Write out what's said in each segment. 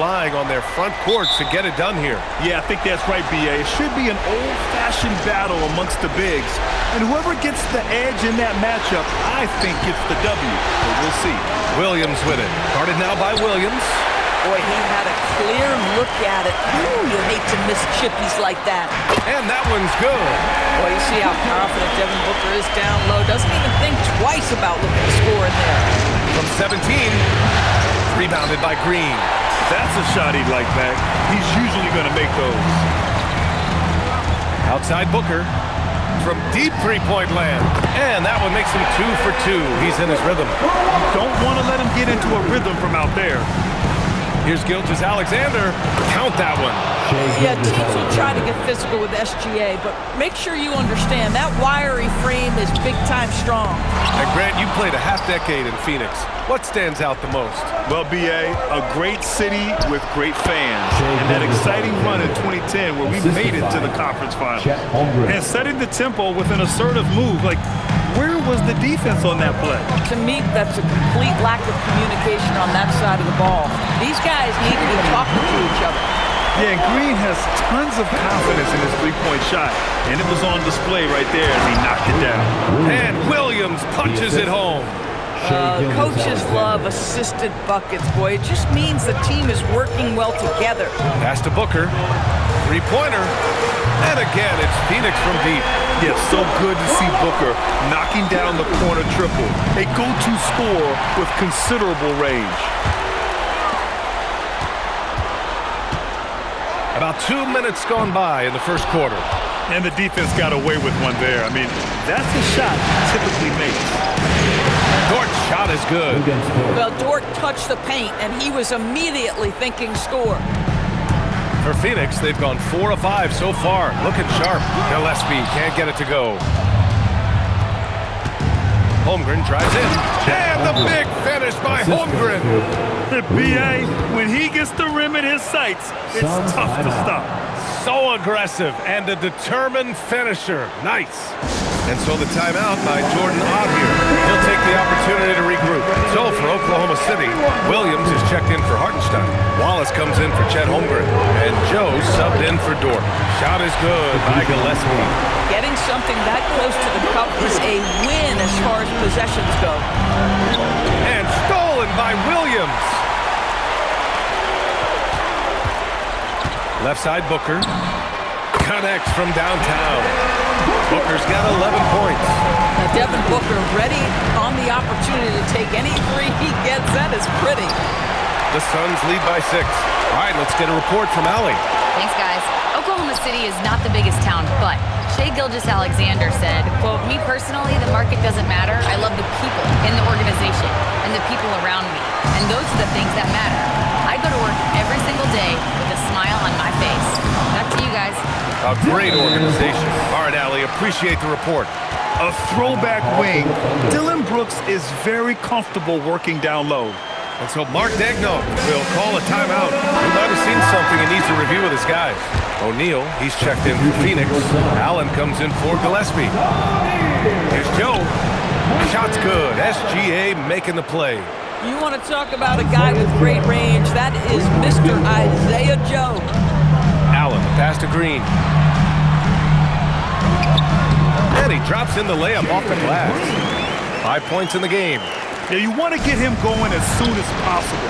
relying on their front court to get it done here. Yeah, I think that's right, B.A. It should be an old-fashioned battle amongst the bigs. And whoever gets the edge in that matchup, I think gets the W. But we'll see. Williams with it. Guarded now by Williams. Boy, he had a clear look at it. Ooh, you hate to miss chippies like that. And that one's good. Boy, you see how confident Devin Booker is down low. Doesn't even think twice about looking to score in there. From 17, rebounded by Green. That's a shot he'd like back. He's usually going to make those. Outside Booker. From deep three-point land. And that one makes him 2 for 2. He's in his rhythm. You don't want to let him get into a rhythm from out there. Here's Gilgeous-Alexander. Count that one. Yeah, teams will try to get physical with SGA, but make sure you understand that wiry frame is big-time strong. And Grant, you played a half-decade in Phoenix. What stands out the most? Well, B.A., a great city with great fans. And that exciting run in 2010 where we made it to the conference finals. And setting the tempo with an assertive move. Like, where was the defense on that play? To me, that's a complete lack of communication on that side of the ball. These guys need to be talking to each other. Yeah, and Green has tons of confidence in his three-point shot. And it was on display right there as he knocked it down. And Williams punches it home. Coaches love assisted buckets, boy. It just means the team is working well together. Pass to Booker. Three-pointer. And again, it's Phoenix from deep. Yeah, so good to see Booker knocking down the corner triple. A go-to score with considerable range. About 2 minutes gone by in the first quarter. And the defense got away with one there. I mean, that's a shot he typically makes. Dort's shot is good. Well, Dort touched the paint, and he was immediately thinking score. For Phoenix, they've gone 4 of 5 so far. Looking sharp. Gillespie can't get it to go. Holmgren drives in. And the big finish by Holmgren. B.A., when he gets the rim in his sights, it's tough to stop. So aggressive and a determined finisher. Nice. And so the timeout by Jordan Ott here. He'll take the opportunity to regroup. So for Oklahoma City, Williams is checked in for Hartenstein. Wallace comes in for Chet Holmgren. And Joe subbed in for Dort. Shot is good by Gillespie. Getting something that close to the cup is a win as far as possessions go. And stolen by Williams. Left side Booker. Connects from downtown. Booker's got 11 points. Now Devin Booker ready on the opportunity to take any three he gets. That is pretty. The Suns lead by 6. All right, let's get a report from Allie. Thanks, guys. Oklahoma City is not the biggest town, but Shai Gilgeous-Alexander said, quote, "Me personally, the market doesn't matter. I love the people in the organization and the people around me. And those are the things that matter. I go to work every single day with a smile on my face." Back to you guys. A great organization. All right, Allie, appreciate the report. A throwback wing. Dylan Brooks is very comfortable working down low. And so Mark Daigneault will call a timeout. He might have seen something he needs to review with his guys. O'Neal, he's checked in for Phoenix. Allen comes in for Gillespie. Here's Joe. Shot's good. SGA making the play. You want to talk about a guy with great range. That is Mr. Isaiah Joe. Allen, pass to Green. And he drops in the layup off the glass. 5 points in the game. Yeah, you want to get him going as soon as possible.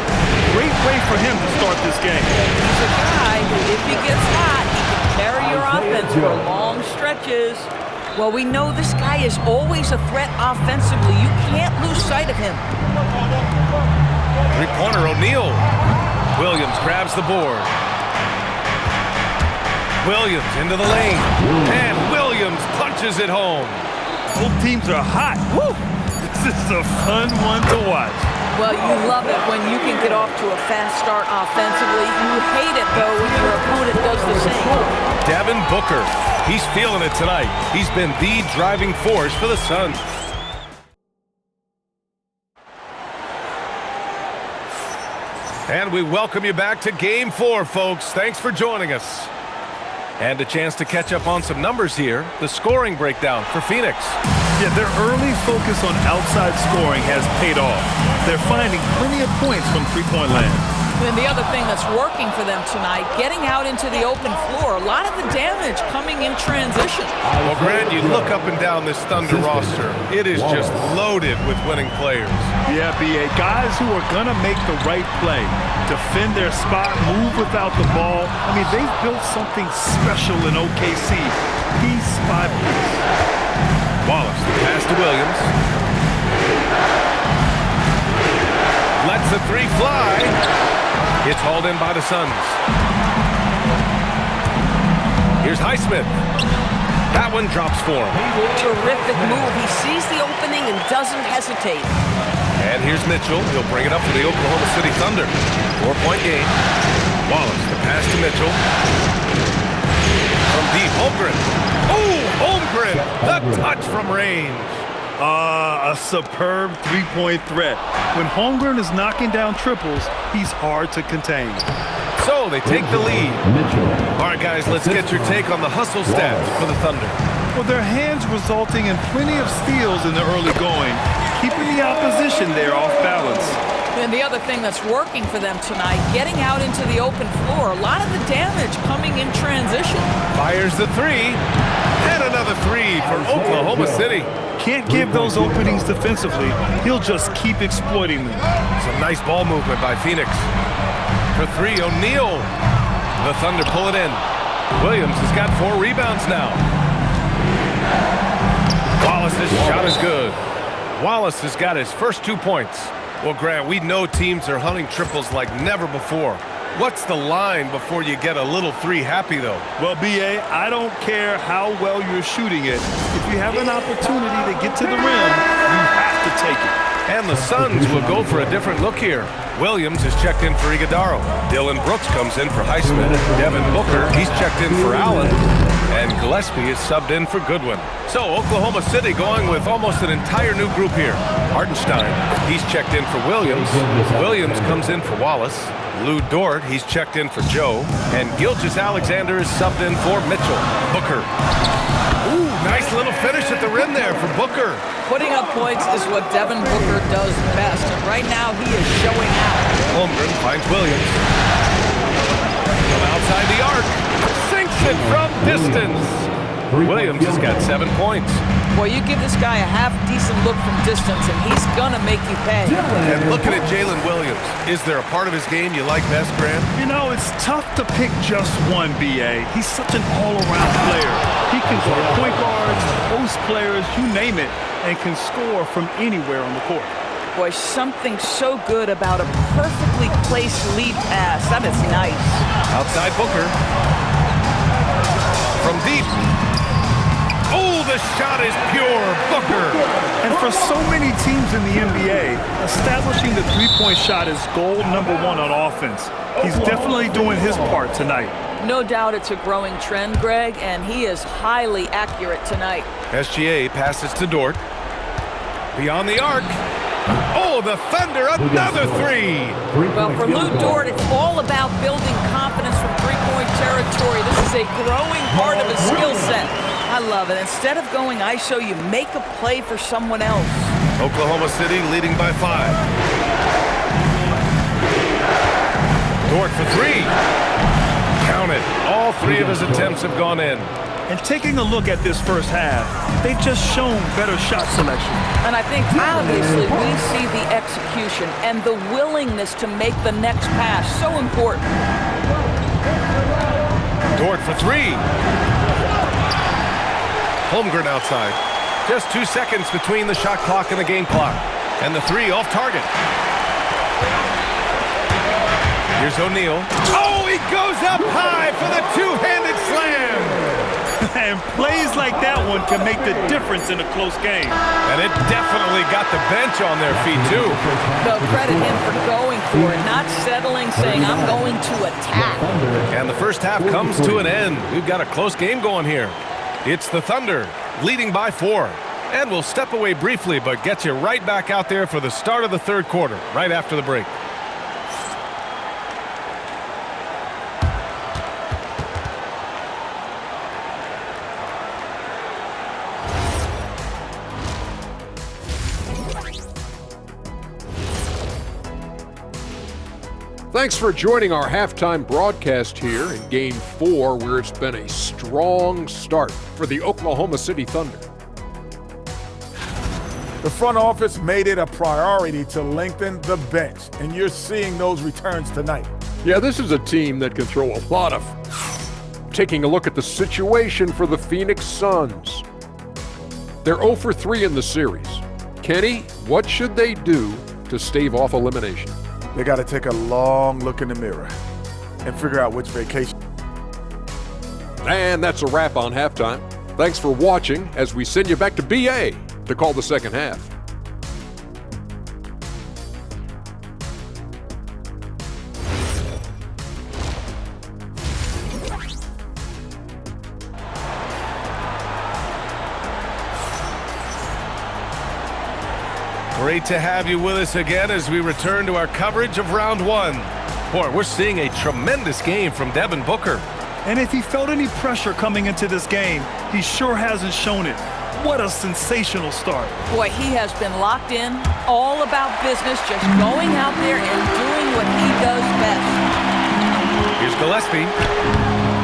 Great way for him to start this game. He's a guy who, if he gets hot, he can carry your offense for long stretches. Well, we know this guy is always a threat offensively. You can't lose sight of him. Three-pointer, O'Neal. Williams grabs the board. Williams into the lane. And Williams punches it home. Both teams are hot. Woo! This is a fun one to watch. Well, you love it when you can get off to a fast start offensively. You hate it, though, when your opponent does the same. Devin Booker. He's feeling it tonight. He's been the driving force for the Suns. And we welcome you back to Game 4, folks. Thanks for joining us. And a chance to catch up on some numbers here. The scoring breakdown for Phoenix. Yeah, their early focus on outside scoring has paid off. They're finding plenty of points from three-point land. And the other thing that's working for them tonight, getting out into the open floor. A lot of the damage coming in transition. Well, Grant, you look up and down this Thunder roster. It is just loaded with winning players. Yeah, B.A. Guys who are going to make the right play, defend their spot, move without the ball. I mean, they've built something special in OKC. Piece by piece. Wallace, the pass to Williams. Lets the three fly. It's hauled in by the Suns. Here's Highsmith. That one drops for him. Terrific move. He sees the opening and doesn't hesitate. And here's Mitchell. He'll bring it up for the Oklahoma City Thunder. 4-point game. Wallace, the pass to Mitchell. From deep, Holmgren. Oh, Holmgren! The touch from range. A superb three-point threat. When Holmgren is knocking down triples, he's hard to contain. So they take the lead. All right, guys, let's get your take on the hustle stats for the Thunder. Well, their hands resulting in plenty of steals in the early going, keeping the opposition there off balance. And the other thing that's working for them tonight, getting out into the open floor. A lot of the damage coming in transition. Fires the three. And another three for Oklahoma City. Can't give those openings defensively. He'll just keep exploiting them. Some nice ball movement by Phoenix. For three, O'Neal. The Thunder pull it in. Williams has got 4 rebounds now. Wallace's shot is good. Wallace has got his first 2 points. Well, Grant, we know teams are hunting triples like never before. What's the line before you get a little three happy, though? Well, B.A., I don't care how well you're shooting it. If you have an opportunity to get to the rim, you have to take it. And the Suns will go for a different look here. Williams is checked in for Iguodaro. Dylan Brooks comes in for Highsmith. Devin Booker, he's checked in for Allen. And Gillespie is subbed in for Goodwin. So Oklahoma City going with almost an entire new group here. Hartenstein, he's checked in for Williams. Williams comes in for Wallace. Lou Dort, he's checked in for Joe. And Gilgeous-Alexander is subbed in for Mitchell. Booker. Ooh, nice little finish at the rim there for Booker. Putting up points is what Devin Booker does best. And right now he is showing out. Holmgren finds Williams. From outside the arc. Sinks it from distance. Williams has got 7 points. Boy, you give this guy a half-decent look from distance, and he's gonna make you pay. And looking at Jalen Williams, is there a part of his game you like best, Grant? You know, it's tough to pick just one, B.A. He's such an all-around player. He can guard point guards, post players, you name it, and can score from anywhere on the court. Boy, something so good about a perfectly placed lead pass. That is nice. Outside Booker. From deep. Oh, the shot is pure. Booker. And for so many teams in the NBA, establishing the three-point shot is goal number 1 on offense. He's definitely doing his part tonight. No doubt it's a growing trend, Greg, and he is highly accurate tonight. SGA passes to Dort. Beyond the arc. Oh, the Thunder, another three. Well, for Lou Dort, it's all about building confidence from three-point territory. This is a growing part of his skill set. I love it. Instead of going ISO, you make a play for someone else. Oklahoma City leading by 5. Dort for 3. Count it. All 3 of his attempts have gone in. And taking a look at this first half, they've just shown better shot selection. And I think obviously we see the execution and the willingness to make the next pass so important. Dort for 3. Holmgren outside. Just 2 seconds between the shot clock and the game clock. And the 3 off target. Here's O'Neal. Oh, he goes up high for the two-handed slam. And plays like that one can make the difference in a close game. And it definitely got the bench on their feet, too. They'll credit him for going for it, not settling, saying, I'm going to attack. And the first half comes to an end. We've got a close game going here. It's the Thunder leading by 4. And we'll step away briefly, but get you right back out there for the start of the third quarter, right after the break. Thanks for joining our halftime broadcast here in Game 4, where it's been a strong start for the Oklahoma City Thunder. The front office made it a priority to lengthen the bench, and you're seeing those returns tonight. Yeah, this is a team that can throw a lot of. Taking a look at the situation for the Phoenix Suns. They're 0 for 3 in the series. Kenny, what should they do to stave off elimination? They got to take a long look in the mirror and figure out which vacation. And that's a wrap on halftime. Thanks for watching as we send you back to BA to call the second half. Great to have you with us again as we return to our coverage of round one. Boy, we're seeing a tremendous game from Devin Booker. And if he felt any pressure coming into this game, he sure hasn't shown it. What a sensational start. Boy, he has been locked in, all about business, just going out there and doing what he does best. Here's Gillespie.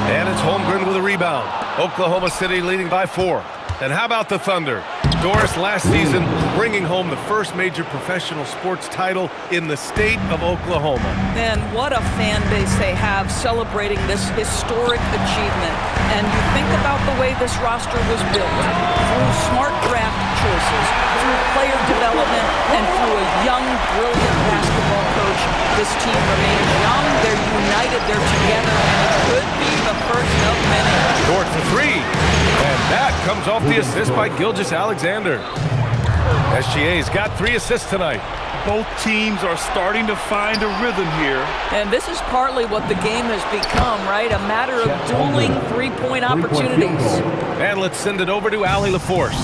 And it's Holmgren with a rebound. Oklahoma City leading by 4. And how about the Thunder? Doris last season bringing home the first major professional sports title in the state of Oklahoma. And what a fan base they have celebrating this historic achievement. And you think about the way this roster was built, through smart draft choices, through player development, and through a young, brilliant basketball coach. This team remains young, they're united, they're together, and it could be the first of many. Dort for 3. And that comes off the assist by Gilgeous-Alexander. SGA's got 3 assists tonight. Both teams are starting to find a rhythm here. And this is partly what the game has become, right? A matter of dueling three-point opportunities. And let's send it over to Allie LaForce.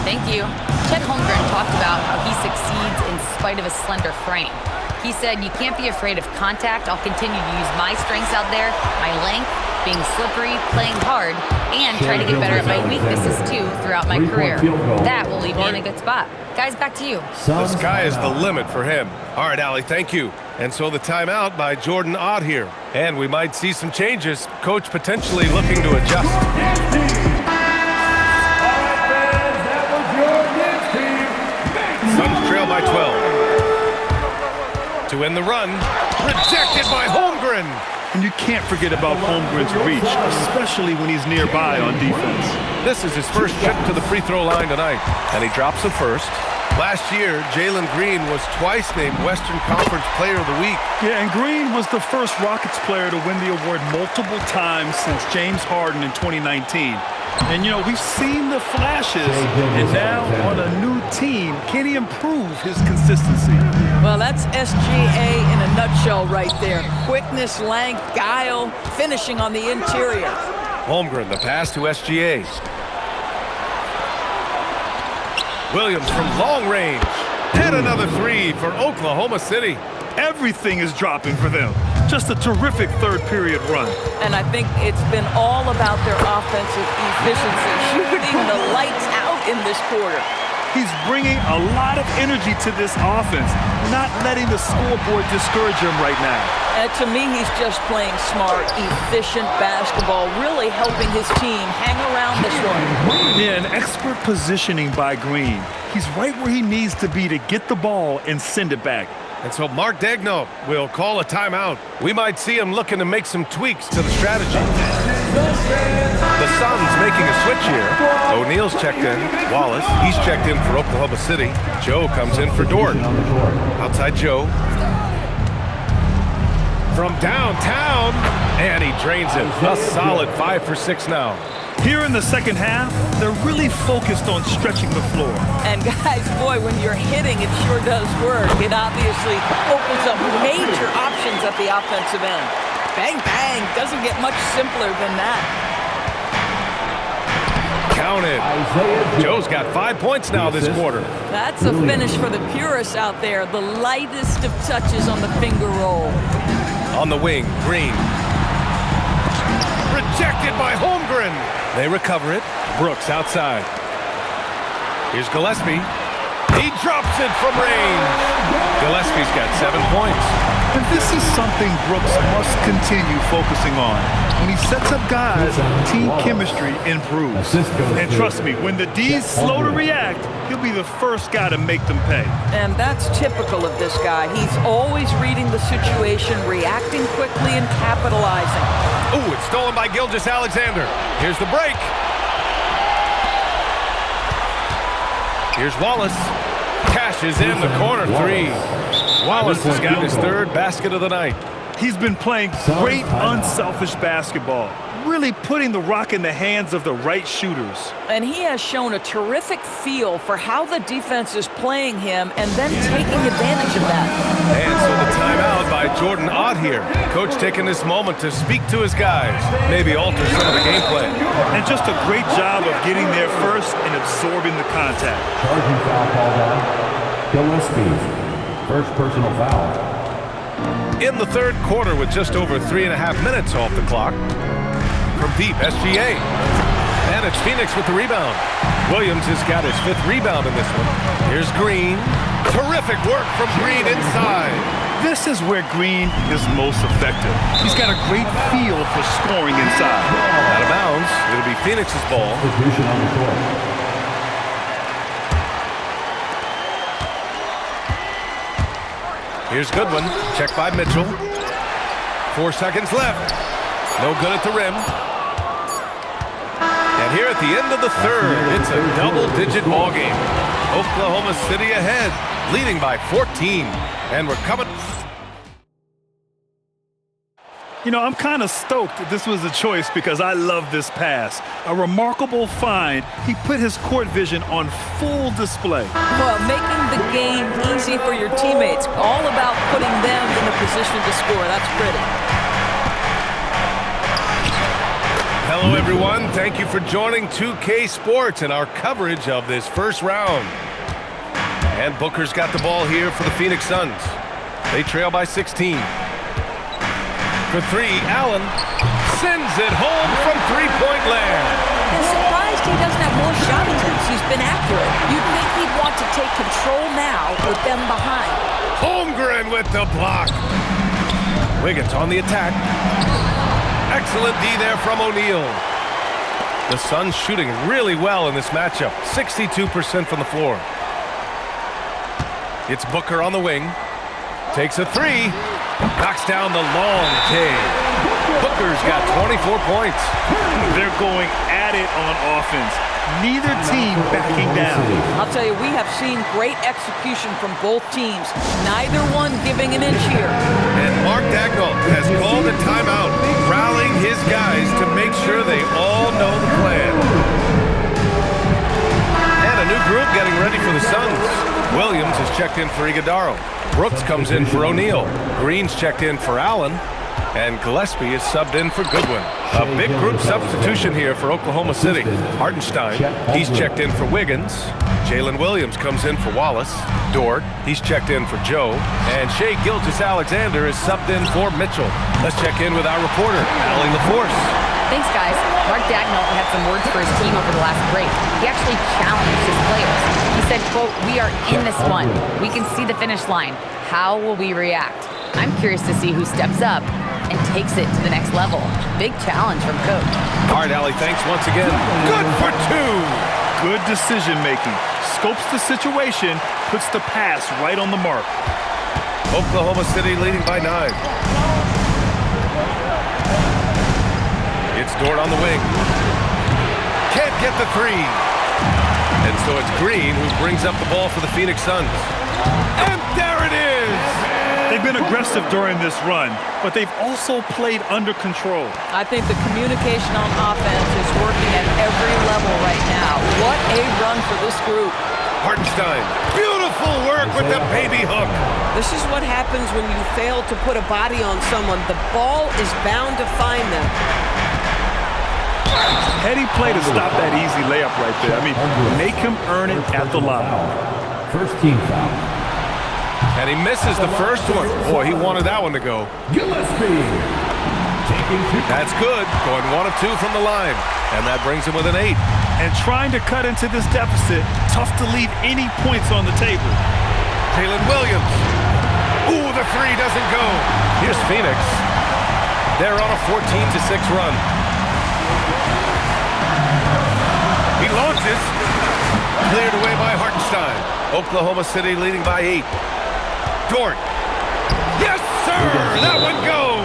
Thank you. Chet Holmgren talked about how he succeeds in spite of a slender frame. He said, "You can't be afraid of contact. I'll continue to use my strengths out there, my length, being slippery, playing hard, and try to get better at my weaknesses too throughout my career. That will leave me in a good spot." Guys, back to you. The sky is the limit for him. All right, Allie, thank you. And so the timeout by Jordan Ott here. And we might see some changes. Coach potentially looking to adjust. Suns trail by 12. To end the run, rejected by Holmgren. And you can't forget about Holmgren's reach, especially when he's nearby on defense. This is his first trip to the free throw line tonight, and he drops the first. Last year, Jalen Green was twice named Western Conference Player of the Week. Yeah, and Green was the first Rockets player to win the award multiple times since James Harden in 2019. And, you know, we've seen the flashes, and now on a new team, can he improve his consistency? Well, that's SGA in a nutshell right there. Quickness, length, guile, finishing on the interior. Holmgren, the pass to SGA. Williams from long range. And another 3 for Oklahoma City. Everything is dropping for them. Just a terrific third-period run. And I think it's been all about their offensive efficiency, shooting the lights out in this quarter. He's bringing a lot of energy to this offense, not letting the scoreboard discourage him right now. And to me, he's just playing smart, efficient basketball, really helping his team hang around this one. Yeah, an expert positioning by Green. He's right where he needs to be to get the ball and send it back. And so Mark Daigneault will call a timeout. We might see him looking to make some tweaks to the strategy. The Suns making a switch here. O'Neal's checked in. Wallace, he's checked in for Oklahoma City. Joe comes in for Dort. Outside Joe. From downtown, and he drains it. A solid 5 for 6 now. Here in the second half, they're really focused on stretching the floor. And guys, boy, when you're hitting, it sure does work. It obviously opens up major options at the offensive end. Bang, bang, doesn't get much simpler than that. Count it. Joe's got 5 points now this quarter. That's a finish for the purists out there. The lightest of touches on the finger roll. On the wing, Green. Rejected by Holmgren. They recover it. Brooks outside. Here's Gillespie. He drops it from range. Gillespie's got 7 points. And this is something Brooks must continue focusing on. When he sets up guys, team chemistry improves. And trust me, when the D's slow to react, he'll be the first guy to make them pay. And that's typical of this guy. He's always reading the situation, reacting quickly, and capitalizing. Ooh, it's stolen by Gilgeous-Alexander. Here's the break. Here's Wallace. Cashes in the corner three. Wallace has got his third basket of the night. He's been playing great, unselfish basketball, really putting the rock in the hands of the right shooters. And he has shown a terrific feel for how the defense is playing him and then taking advantage of that. And so the timeout by Jordan Ott here. Coach taking this moment to speak to his guys, maybe alter some of the gameplay. And just a great job of getting there first and absorbing the contact. Charging foul called on Gillespie. First personal foul. In the third quarter with just over 3.5 minutes off the clock. From deep, SGA. And it's Phoenix with the rebound. Williams has got his 5th rebound in this one. Here's Green. Terrific work from Green inside. This is where Green is most effective. He's got a great feel for scoring inside. Out of bounds. It'll be Phoenix's ball. Substitution on the court. Here's Goodwin. Check by Mitchell. 4 seconds left. No good at the rim. And here at the end of the third, it's a double-digit ball game. Oklahoma City ahead, leading by 14. And we're coming. You know, I'm kind of stoked that this was a choice because I love this pass. A remarkable find. He put his court vision on full display. Well, making the game easy for your teammates. All about putting them in a position to score. That's pretty. Hello, everyone. Thank you for joining 2K Sports and our coverage of this first round. And Booker's got the ball here for the Phoenix Suns. They trail by 16. For three, Allen sends it home from three-point land. I'm surprised he doesn't have more shot attempts. He's been accurate. You'd think he'd want to take control now with them behind. Holmgren with the block. Wiggins on the attack. Excellent D there from O'Neal. The Suns shooting really well in this matchup. 62% from the floor. It's Booker on the wing. Takes a three. Knocks down the long take. Booker's got 24 points. They're going at it on offense. Neither team backing down. I'll tell you, we have seen great execution from both teams. Neither one giving an inch here. And Mark Daigneault has called a timeout, rallying his guys to make sure they all know the plan. And a new group getting ready for the Suns. Williams has checked in for Iguodaro. Brooks comes in for O'Neal. Green's checked in for Allen. And Gillespie is subbed in for Goodwin. A big group substitution here for Oklahoma City. Hartenstein, he's checked in for Wiggins. Jalen Williams comes in for Wallace. Dort, he's checked in for Joe. And Shai Gilgeous-Alexander is subbed in for Mitchell. Let's check in with our reporter, Allie LaForce. Thanks, guys. Mark Daigneault had some words for his team over the last break. He actually challenged his players. He said, quote, "We are in this one. We can see the finish line. How will we react?" I'm curious to see who steps up and takes it to the next level. Big challenge from Coach. All right, Allie, thanks once again. Good for two. Good decision-making. Scopes the situation, puts the pass right on the mark. Oklahoma City leading by 9. It's Dort on the wing. Can't get the three. And so it's Green who brings up the ball for the Phoenix Suns. And there it is! They've been aggressive during this run, but they've also played under control. I think the communication on offense is working at every level right now. What a run for this group. Hartenstein, beautiful work with the baby hook. This is what happens when you fail to put a body on someone. The ball is bound to find them. Heady play to stop that easy layup right there. I mean, make him earn it at the line. First team foul. And he misses the first one. Boy, he wanted that one to go. Gillespie. That's good. Going 1 of 2 from the line. And that brings him with an 8. And trying to cut into this deficit, tough to leave any points on the table. Jalen Williams. Ooh, the three doesn't go. Here's Phoenix. They're on a 14-6 run. He launches. Cleared away by Hartenstein. Oklahoma City leading by 8. Dort. Yes, sir! That one goes!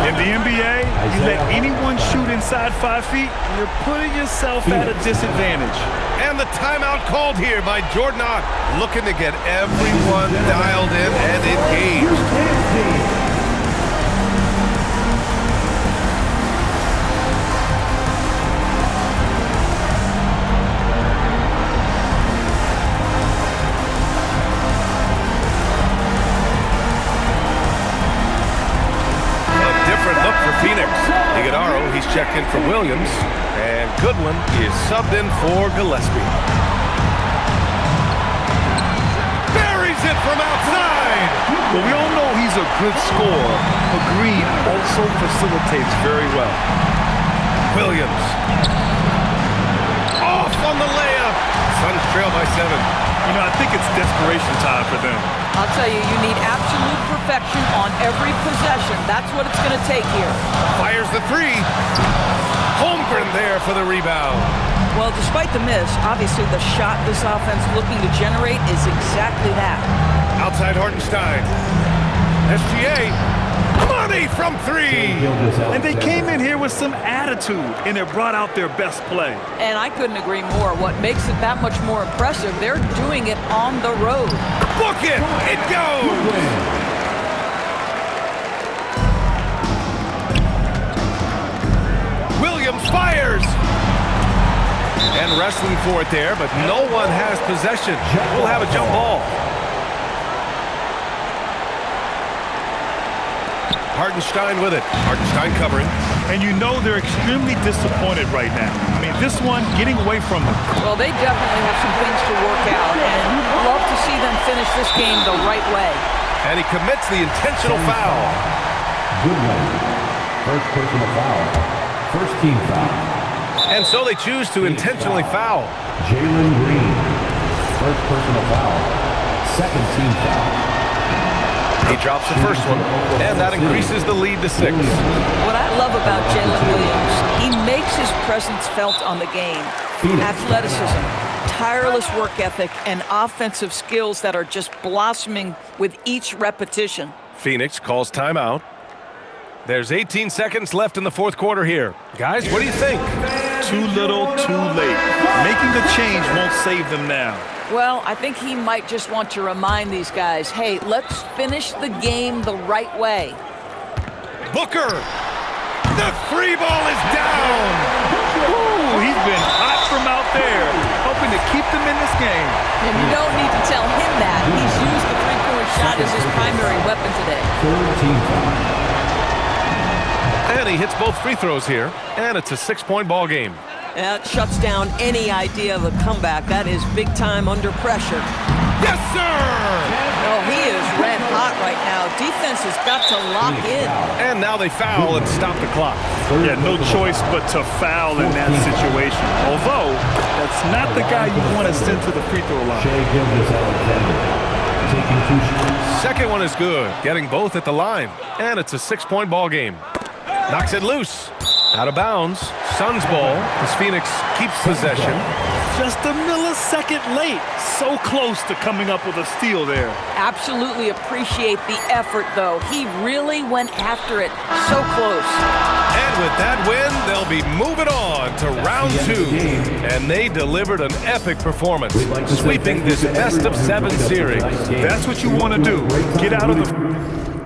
In the NBA, you let anyone shoot inside 5 feet, you're putting yourself at a disadvantage. And the timeout called here by Jordan Ott, looking to get everyone dialed in and engaged. Phoenix. Iguodala, he's checked in for Williams, and Goodwin is subbed in for Gillespie. Buries it from outside! Well, we all know he's a good scorer, but Green also facilitates very well. Williams. Off on the layup. Suns trail by 7. You know, I think it's desperation time for them. I'll tell you, you need absolute perfection on every possession. That's what it's going to take here. Fires the 3. Holmgren there for the rebound. Well, despite the miss, obviously the shot this offense looking to generate is exactly that. Outside Hartenstein. SGA. Money from 3. And they came in here with some attitude, and it brought out their best play. And I couldn't agree more. What makes it that much more impressive, they're doing it on the road. Book it! It goes! Williams fires! And wrestling for it there, but no one has possession. We'll have a jump ball. Hartenstein with it. Hartenstein covering. And you know they're extremely disappointed right now. I mean, this one getting away from them. Well, they definitely have some things to work out, and love to see them finish this game the right way. And he commits the intentional foul. Goodwin. First personal foul. First team foul. And so they choose to intentionally foul. Jalen Green. First personal foul. Second team foul. He drops the first one, and that increases the lead to 6. What I love about Jalen Williams, he makes his presence felt on the game. Athleticism, tireless work ethic, and offensive skills that are just blossoming with each repetition. Phoenix calls timeout. There's 18 seconds left in the fourth quarter here. Guys, what do you think? Too little, too late. Making the change won't save them now. Well, I think he might just want to remind these guys, hey, let's finish the game the right way. Booker! The 3 ball is down! Ooh, he's been hot from out there, hoping to keep them in this game. And you don't need to tell him that. He's used the three-point shot as his primary weapon today. Third team foul. And he hits both free throws here, and it's a 6-point ball game. That shuts down any idea of a comeback. That is big time under pressure. Yes, sir! Oh, he is red hot right now. Defense has got to lock in. And now they foul and stop the clock. Yeah, no choice but to foul in that situation. Although, that's not the guy you want to send to the free throw line. Shai Gilgeous-Alexander. Taking 2 shots. Second one is good, getting both at the line. And it's a 6-point ball game. Knocks it loose. Out of bounds. Suns ball as Phoenix keeps possession. Just a millisecond late. So close to coming up with a steal there. Absolutely appreciate the effort, though. He really went after it. So close. And with that win, they'll be moving on to round 2. And they delivered an epic performance, sweeping this best-of-7 series. That's what you want to do. Get out of the...